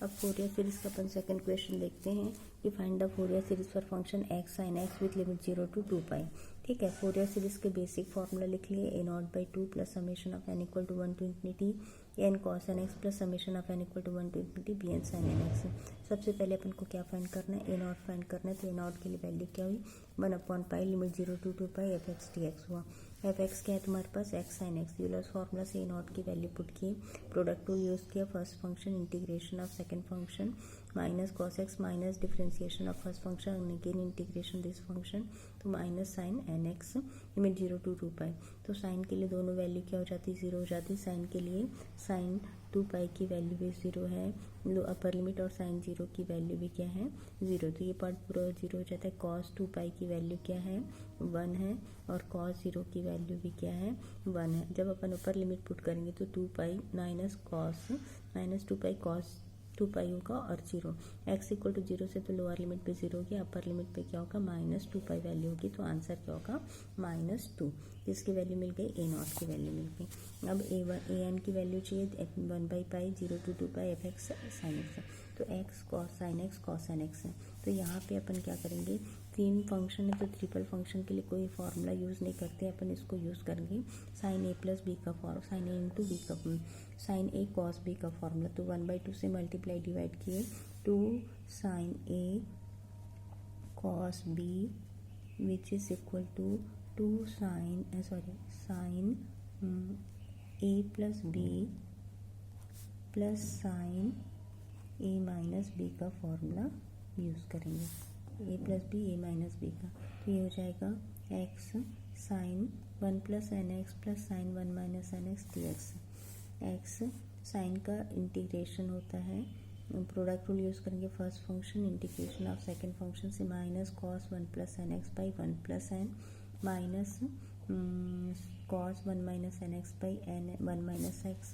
अब Fourier series का अपन second question देखते हैं कि find the Fourier series for function X sine X with limit 0 to 2 pi. ठीक है, फोरियर सीरीज के बेसिक फॉर्मूला लिख लिए, A naught by 2 plus summation of N equal to 1 to infinity N cos N x plus summation of N equal to 1 to infinity B N sine N X. सबसे पहले अपन को क्या find करना है, ए not find करना है। तो ए not के लिए वैल्यू क्या हुई, 1/पाई limit 0 to 2 pi F X D X हुआ। एफ एक्स क्या है तुम्हारे पास, X sine X. Euler's formula से ए नॉट की वैल्यू पुट की, प्रोडक्ट टूल यूज किया, first function integration of second function minus cos X minus differentiation of first function again integration this function, तो minus sine N X limit 0 to 2 pi. तो sine के लिए दोनों value क्या हो जाती है, 0 हो जाती है। साइन के लिए साइन 2 पाई की वैल्यू भी 0 है, अपर लिमिट, और साइन 0 की वैल्यू भी क्या है, 0। तो ये पार्ट पूरा 0 हो जाता है। कॉस 2 पाई की वैल्यू क्या है, 1 है, और कॉस 0 की वैल्यू भी क्या है, 1 है। जब अपन ऊपर लिमिट पुट करेंगे तो 2 pi minus cos minus 2 pi cos 2 पाई होगा और 0। एक्स इक्वल टू 0 से तो लोअर लिमिट पे 0 होगी, अपर लिमिट पे क्या होगा, माइनस 2 पाई वैल्यू होगी। तो आंसर क्या होगा, -2। इसकी वैल्यू मिल गई, ए नॉट की वैल्यू मिल गई। अब ए एन की वैल्यू चाहिए, 1/पाई 0 to 2 pi F X sine X. तो X cos sine X cos sine X है। तो यहाँ पे अपन क्या करेंगे, 3 फंक्शन है तो ट्रिपल फंक्शन के लिए कोई फॉर्मूला यूज़ नहीं करते, अपन इसको यूज़ करेंगे साइन ए प्लस बी का form, sine A into B का साइन ए कॉस बी का फॉर्मूला। तो 1/2 से मल्टीप्लाई डिवाइड किए, 2 sine A cos B which is equal to 2 sine A plus B plus sine A minus B का formula use करेंगे, A plus B A minus B का। तो ये हो जाएगा x sine 1 plus n x plus sine 1 minus n x D x. X sine का integration होता है, प्रोडक्ट रूल यूज़ करेंगे, first function integration of second function से minus cos 1 plus n x by 1 plus n minus cos 1 minus n x by n 1 minus x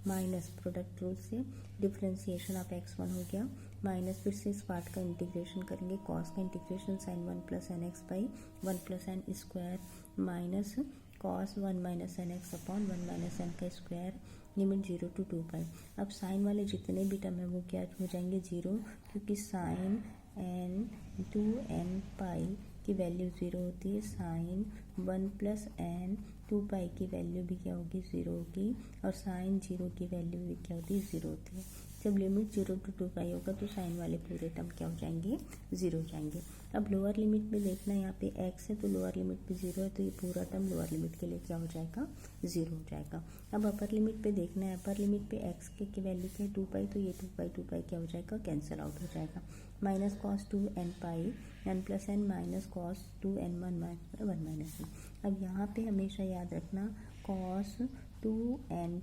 minus product rule से differentiation of x1 हो गया, minus फिर से इस part का integration करेंगे, cos का integration sine 1 plus n x by 1 plus n square minus cos 1 minus n x upon 1 minus n का स्क्वायर लिमिट 0 to 2 पाई। अब साइन वाले जितने भी टर्म है वो क्या हो जाएंगे, 0, क्योंकि साइन एन 2n पाई की वैल्यू 0 होती है, साइन 1 प्लस एन 2 पाई की वैल्यू भी क्या होगी, 0 होगी, और साइन 0 की वैल्यू भी क्या होती है, 0 होती है। जब लिमिट 0 to 2 पाई होगा तो साइन वाले पूरे टर्म क्या हो जाएंगे, 0 हो जाएंगे। अब लोअर लिमिट में देखना, यहाँ पे x है तो लोअर लिमिट पे 0 है, तो ये पूरा टर्म लोअर लिमिट के लिए क्या हो जाएगा, 0 हो जाएगा। अब अपर लिमिट पे देखना है, अपर लिमिट पे x की वैल्यू क्या है, 2 पाई, तो ये 2 पाई क्या हो जाएगा, कैंसिल आउट हो जाएगा। Minus cos 2n pi n plus n minus cos 2n 1 minus n. अब यहाँ पे हमेशा याद रखना, कॉस 2n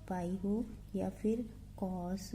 पाई हो या फिर कॉस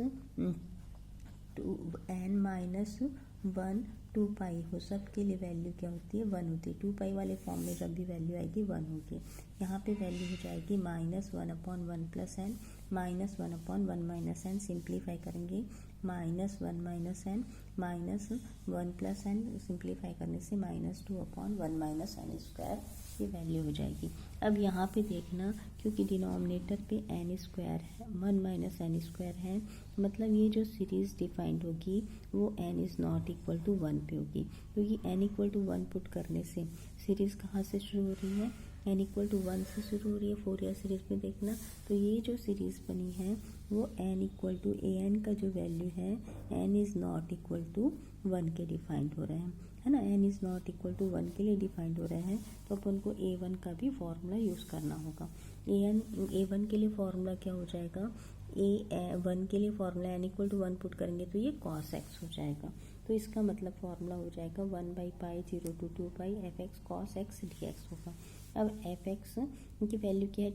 2n माइनस 1 2 पाई हो, सबके लिए वैल्यू क्या होती है, 1 होती है। 2 पाई वाले फॉर्म में जब भी वैल्यू आएगी 1 होगी। यहाँ पे वैल्यू हो जाएगी -1/1 plus n minus 1/1 minus n. Simplify करेंगे, -1 minus n minus 1 plus n, simplify करने से -2/1 माइनस एन स्क्वायर ये वैल्यू हो जाएगी। अब यहाँ पे देखना, क्योंकि डिनोमिनेटर पे एन स्क्वायर है, 1 माइनस एन स्क्वायर है, मतलब ये जो सीरीज डिफाइंड होगी वो n is not equal to 1 पे होगी, क्योंकि एन इक्वल टू 1 पुट करने से सीरीज कहाँ से शुरू हो रही है, एन इक्वल टू 1 से शुरू हो रही है। फोरियर सीरीज में देखना, तो ये जो सीरीज बनी है वो n equal to A n का जो वैल्यू है, n is not equal to 1 के डिफाइंड हो रहे हैं, है ना, n is not equal to 1 के लिए डिफाइंड हो रहे हैं। तो अपन को A1 का भी फॉर्मूला यूज़ करना होगा। A1 के लिए फॉर्मूला क्या हो जाएगा, A1 के लिए formula n equal to 1 put करेंगे तो ये cos x हो जाएगा। तो इसका मतलब फॉर्मूला हो जाएगा 1/पाई 0 to 2 pi F x cos x D x होगा। अब एफ एक्स की वैल्यू क्या है,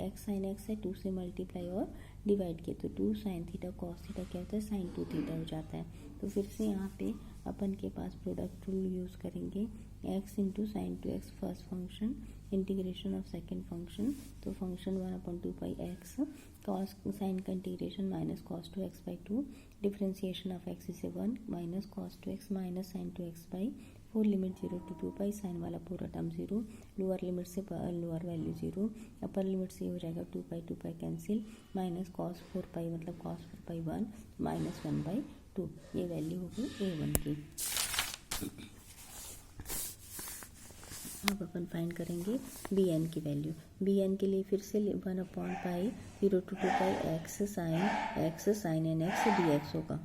एक्स साइन एक्स है, 2 से मल्टीप्लाई और डिवाइड किए तो 2 साइन थीटा कॉस थीटा क्या होता है, साइन 2 थीटा हो जाता है। तो फिर से यहाँ पे अपन के पास प्रोडक्ट रूल यूज़ करेंगे, x into sine 2x first function integration of second function, तो function 1/2 pi x cos sine का integration minus cos 2x/2 differentiation of x is 1 minus cos 2x minus sine 2x by 4 limit 0 to 2 pi, sine वाला पूरा term 0, lower limit से lower value 0, upper limit से हो जाएगा 2 pi cancel, minus cos 4 पाई मतलब cos 4 पाई 1 minus 1/2, ये value होगी a1 की। अब अपन फाइंड करेंगे bn की वैल्यू। bn के लिए फिर से 1/पाई 0 to 2 pi x sine N x dx होगा।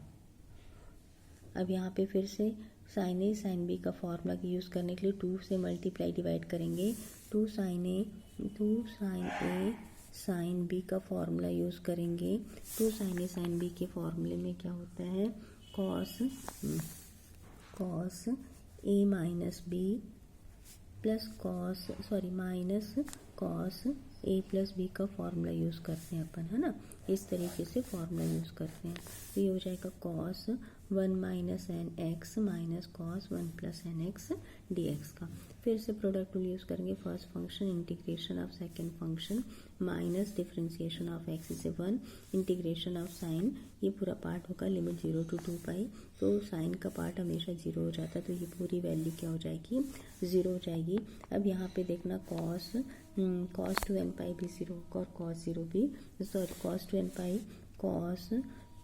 अब यहाँ पे फिर से साइन ए साइन बी का फॉर्मूला यूज़ करने के लिए 2 से मल्टीप्लाई डिवाइड करेंगे। 2 साइन ए साइन बी का फॉर्मूला यूज़ करेंगे। 2 साइन ए साइन बी के फॉर्मूले में क्या होता है, cos A minus B plus minus cos A plus B का फॉर्मूला यूज़ करते हैं अपन, है ना। इस तरीके से फॉर्मूला यूज़ करते हैं। तो ये हो जाएगा cos 1 minus n x minus cos 1 plus n x D x का। फिर से प्रोडक्ट रूल यूज़ करेंगे। First function integration of second function minus differentiation of x से 1 इंटीग्रेशन ऑफ साइन, ये पूरा पार्ट होगा लिमिट 0 to 2 पाई। तो sign का पार्ट हमेशा 0 हो जाता है, तो ये पूरी वैल्यू क्या हो जाएगी, 0 हो जाएगी। अब यहाँ पे देखना कॉस 2n पाई भी 0 होगा और कॉस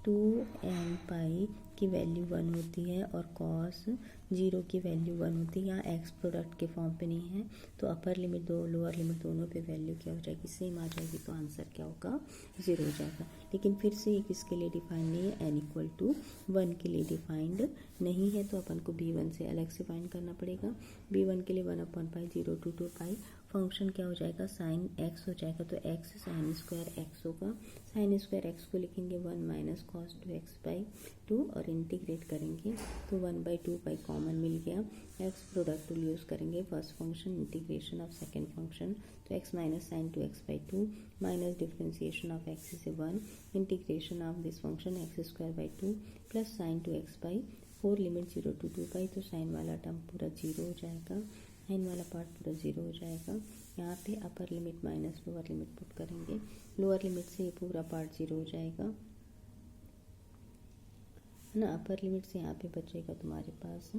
2n पाई की वैल्यू 1 होती है और कॉस 0 की वैल्यू 1 होती है। यहाँ एक्स प्रोडक्ट के फॉर्म पे नहीं है, तो अपर लिमिट दो लोअर लिमिट दोनों पे वैल्यू क्या हो जाएगी, सेम आ जाएगी, तो आंसर क्या होगा, 0 हो जाएगा। लेकिन फिर से ये किसके लिए डिफाइंड नहीं है, n इक्वल टू 1 के लिए डिफाइंड नहीं है, तो अपन को b1 से अलग से फाइंड करना पड़ेगा। b1 के लिए 1/पाई 0 to 2 पाई फंक्शन क्या हो जाएगा, साइन x हो जाएगा, तो x साइन स्क्वायर x होगा। साइन स्क्वायर x को लिखेंगे 1 माइनस कॉस 2x/2 और इंटीग्रेट करेंगे तो 1/2 पाई कॉमन मिल गया। x प्रोडक्ट रूल यूज़ करेंगे। First function integration of second function, तो x minus sine 2x/2 minus differentiation of x से 1 integration of this function x² 2 plus sine 2x/4 limit 0 to 2 pi, तो sine वाला term पूरा 0 हो जाएगा, sign वाला part पूरा 0 हो जाएगा। यहाँ पे upper limit minus lower limit put करेंगे, लोअर लिमिट से ये पूरा पार्ट 0 हो जाएगा, है ना। अपर लिमिट से यहाँ पे बचेगा तुम्हारे पास,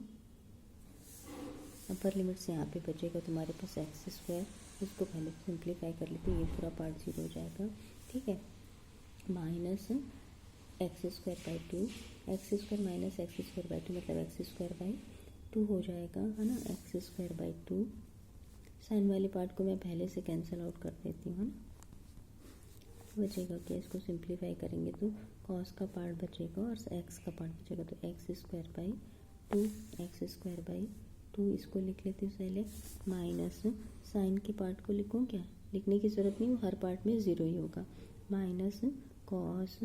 x², इसको पहले सिंप्लीफाई कर लेते हैं, ये पूरा पार्ट 0 हो जाएगा, ठीक है। माइनस x² माइनस x² मतलब x² हो जाएगा, है ना। x² साइन वाले पार्ट को मैं पहले से कैंसिल आउट कर देती हूँ, है ना। बचेगा क्या, इसको सिंप्लीफाई करेंगे तो कॉस का पार्ट बचेगा और एक्स का पार्ट बचेगा, तो x² इसको लिख लेती हूँ पहले, माइनस साइन के पार्ट को लिखूँ क्या, लिखने की ज़रूरत नहीं, वो हर पार्ट में 0 ही होगा, माइनस कॉस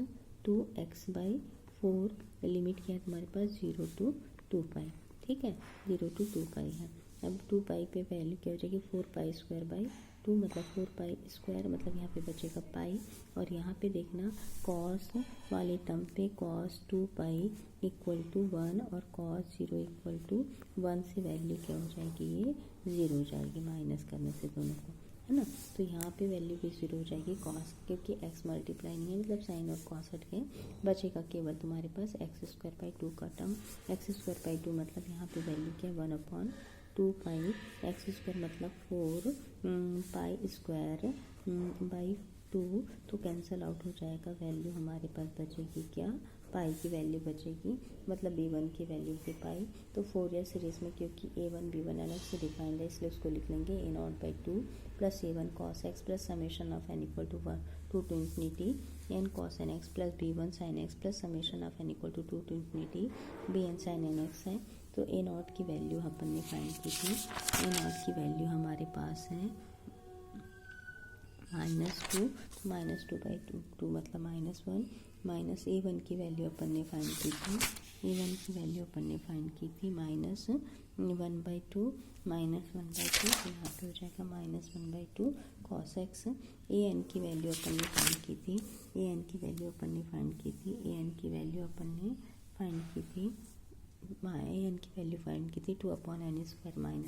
2x/4 लिमिट क्या है तुम्हारे पास 0 to 2 पाई, ठीक है, 0 to 2 पाई है। अब 2 पाई पे वैल्यू क्या हो जाएगी, 4π² मतलब 4π² मतलब यहाँ पे बचेगा पाई, और यहाँ पे देखना कॉस वाले टर्म पे cos 2 पाई इक्वल टू 1 और cos 0 इक्वल टू 1 से वैल्यू क्या हो जाएगी, ये 0 हो जाएगी, माइनस करने से दोनों को, है ना। तो यहाँ पे वैल्यू भी 0 हो जाएगी कॉस, क्योंकि x मल्टीप्लाई नहीं है, मतलब साइन और कॉस हट गए, बचेगा केवल तुम्हारे पास x² 2 का टर्म। x² 2 मतलब यहाँ पे वैल्यू क्या, 1/2 पाई, x² मतलब 4 π² 2, तो कैंसिल आउट हो जाएगा, वैल्यू हमारे पास बचेगी क्या, पाई की वैल्यू बचेगी, मतलब b1 की वैल्यू पे पाई। तो फोरियर सीरीज में क्योंकि a1 b1 अलग से डिफाइंड है, इसलिए उसको लिख लेंगे a0/2 plus a1 cos x plus summation of n equal to 1 2 to infinity n cos n x plus b1 sin x plus summation of n equal to 2 to infinity bn sin n x है। तो a0 की value अपन ने find की थी, a0 की value हमारे पास है -2 मतलब -1, माइनस a1 की वैल्यू अपन ने फाइंड की थी, a1 की वैल्यू अपन ने फाइंड की थी -1/2 तो यहाँ पे हो जाएगा -1/2 cos x। an की वैल्यू अपन ने फाइंड की थी, an की वैल्यू अपन ने फाइंड की थी, an की वैल्यू अपन ने फाइंड की थी, an की वैल्यू फाइंड की थी 2/n² -1,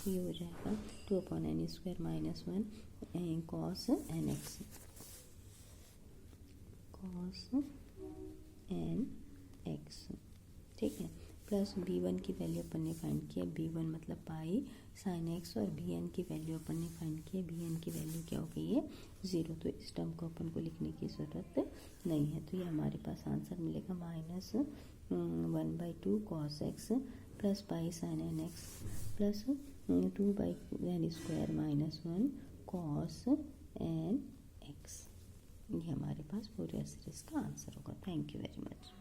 ये हो जाएगा 2/n² -1 cos nx, cos nx, ठीक है। प्लस b1 की वैल्यू अपन ने फाइंड किया, b1 मतलब पाई साइन एक्स, और bn की वैल्यू अपन ने फाइंड किया, bn की वैल्यू क्या हो गई है 0। तो इस टर्म को अपन को लिखने की ज़रूरत नहीं है। तो ये हमारे पास आंसर मिलेगा -1/2 cos x plus pi sine N x plus 2/n² -1 cos n x। ये हमारे पास फोरियर सीरीज का आंसर होगा। Thank you very much.